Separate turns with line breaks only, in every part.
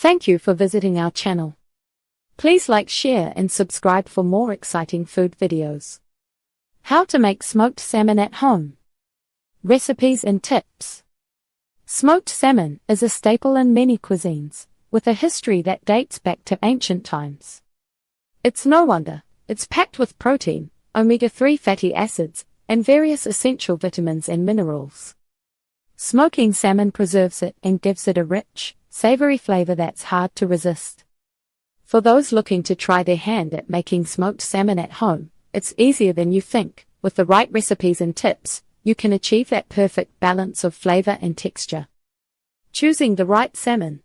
Thank you for visiting our channel. Please like, share and subscribe for more exciting food videos. How to make smoked salmon at home. Recipes and tips. Smoked salmon is a staple in many cuisines, with a history that dates back to ancient times. It's no wonder, it's packed with protein, omega-3 fatty acids, and various essential vitamins and minerals. Smoking salmon preserves it and gives it a rich, savory flavor that's hard to resist. For those looking to try their hand at making smoked salmon at home, it's easier than you think. With the right recipes and tips, you can achieve that perfect balance of flavor and texture. Choosing the right salmon.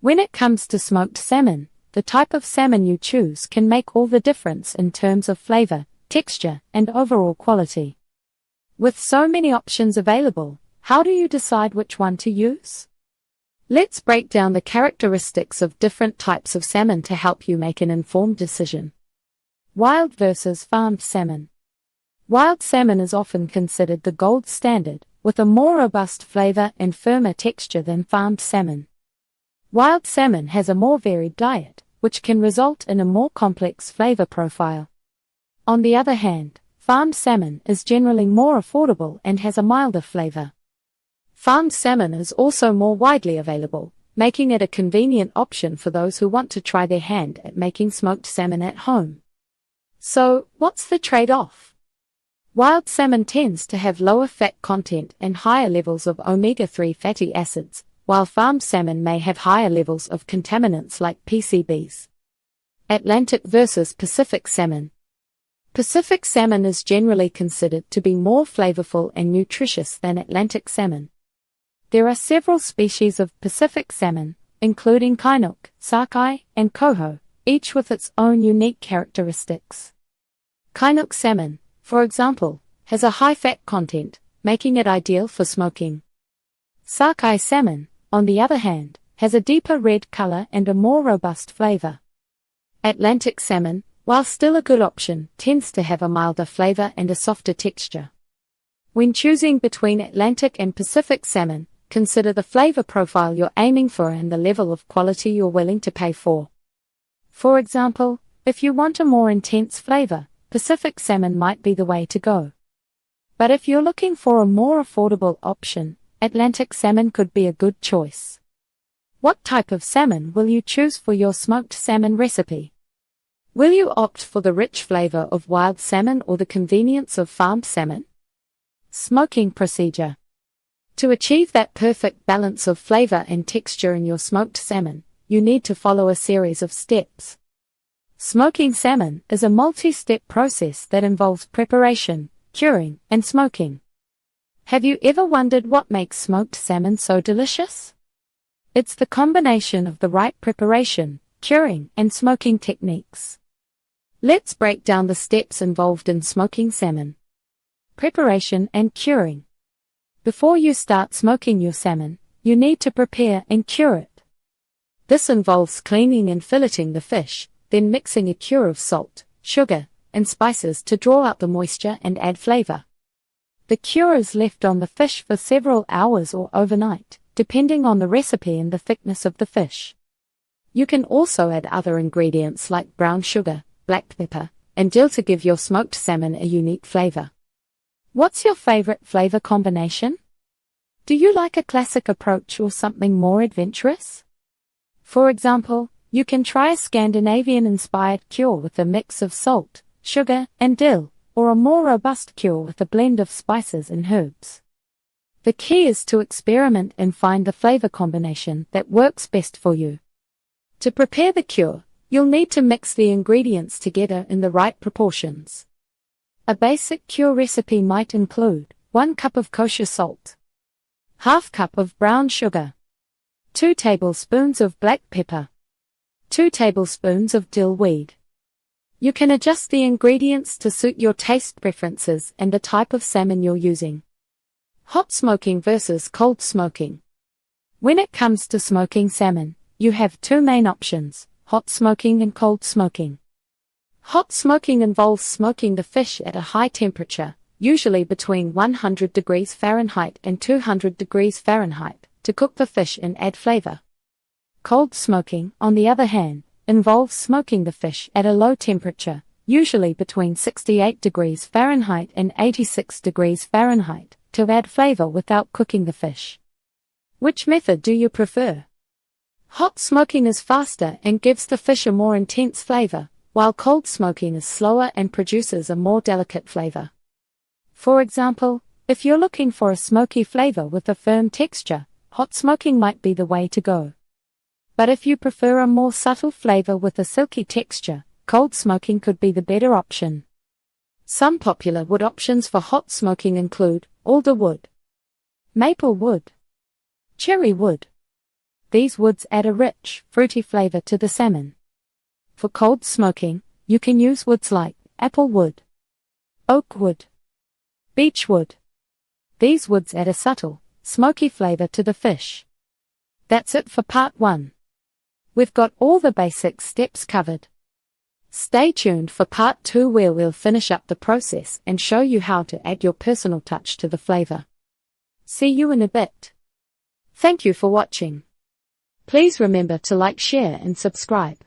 When it comes to smoked salmon, the type of salmon you choose can make all the difference in terms of flavor, texture, and overall quality. With so many options available, how do you decide which one to use? Let's break down the characteristics of different types of salmon to help you make an informed decision. Wild versus farmed salmon. Wild salmon is often considered the gold standard, with a more robust flavor and firmer texture than farmed salmon. Wild salmon has a more varied diet, which can result in a more complex flavor profile. On the other hand, farmed salmon is generally more affordable and has a milder flavor. Farmed salmon is also more widely available, making it a convenient option for those who want to try their hand at making smoked salmon at home. So, what's the trade-off? Wild salmon tends to have lower fat content and higher levels of omega-3 fatty acids, while farmed salmon may have higher levels of contaminants like PCBs. Atlantic versus Pacific salmon. Pacific salmon is generally considered to be more flavorful and nutritious than Atlantic salmon. There are several species of Pacific salmon, including Chinook, Sockeye, and Coho, each with its own unique characteristics. Chinook salmon, for example, has a high fat content, making it ideal for smoking. Sockeye salmon, on the other hand, has a deeper red color and a more robust flavor. Atlantic salmon, while still a good option, tends to have a milder flavor and a softer texture. When choosing between Atlantic and Pacific salmon, consider the flavor profile you're aiming for and the level of quality you're willing to pay for. For example, if you want a more intense flavor, Pacific salmon might be the way to go. But if you're looking for a more affordable option, Atlantic salmon could be a good choice. What type of salmon will you choose for your smoked salmon recipe? Will you opt for the rich flavor of wild salmon or the convenience of farmed salmon? Smoking procedure. To achieve that perfect balance of flavor and texture in your smoked salmon, you need to follow a series of steps. Smoking salmon is a multi-step process that involves preparation, curing, and smoking. Have you ever wondered what makes smoked salmon so delicious? It's the combination of the right preparation, curing, and smoking techniques. Let's break down the steps involved in smoking salmon. Preparation and curing. Before you start smoking your salmon, you need to prepare and cure it. This involves cleaning and filleting the fish, then mixing a cure of salt, sugar, and spices to draw out the moisture and add flavor. The cure is left on the fish for several hours or overnight, depending on the recipe and the thickness of the fish. You can also add other ingredients like brown sugar, black pepper, and dill to give your smoked salmon a unique flavor. What's your favorite flavor combination? Do you like a classic approach or something more adventurous? For example, you can try a Scandinavian-inspired cure with a mix of salt, sugar, and dill, or a more robust cure with a blend of spices and herbs. The key is to experiment and find the flavor combination that works best for you. To prepare the cure, you'll need to mix the ingredients together in the right proportions. A basic cure recipe might include 1 cup of kosher salt, ½ cup of brown sugar, 2 tablespoons of black pepper, 2 tablespoons of dill weed. You can adjust the ingredients to suit your taste preferences and the type of salmon you're using. Hot smoking versus cold smoking. When it comes to smoking salmon, you have two main options: hot smoking and cold smoking. Hot smoking involves smoking the fish at a high temperature, usually between 100 degrees Fahrenheit and 200 degrees Fahrenheit, to cook the fish and add flavor. Cold smoking, on the other hand, involves smoking the fish at a low temperature, usually between 68 degrees Fahrenheit and 86 degrees Fahrenheit, to add flavor without cooking the fish. Which method do you prefer? Hot smoking is faster and gives the fish a more intense flavor, while cold smoking is slower and produces a more delicate flavor. For example, if you're looking for a smoky flavor with a firm texture, hot smoking might be the way to go. But if you prefer a more subtle flavor with a silky texture, cold smoking could be the better option. Some popular wood options for hot smoking include alder wood, maple wood, cherry wood. These woods add a rich, fruity flavor to the salmon. For cold smoking, you can use woods like apple wood, oak wood, beech wood. These woods add a subtle, smoky flavor to the fish. That's it for part 1. We've got all the basic steps covered. Stay tuned for part 2 where we'll finish up the process and show you how to add your personal touch to the flavor. See you in a bit. Thank you for watching. Please remember to like, share and subscribe.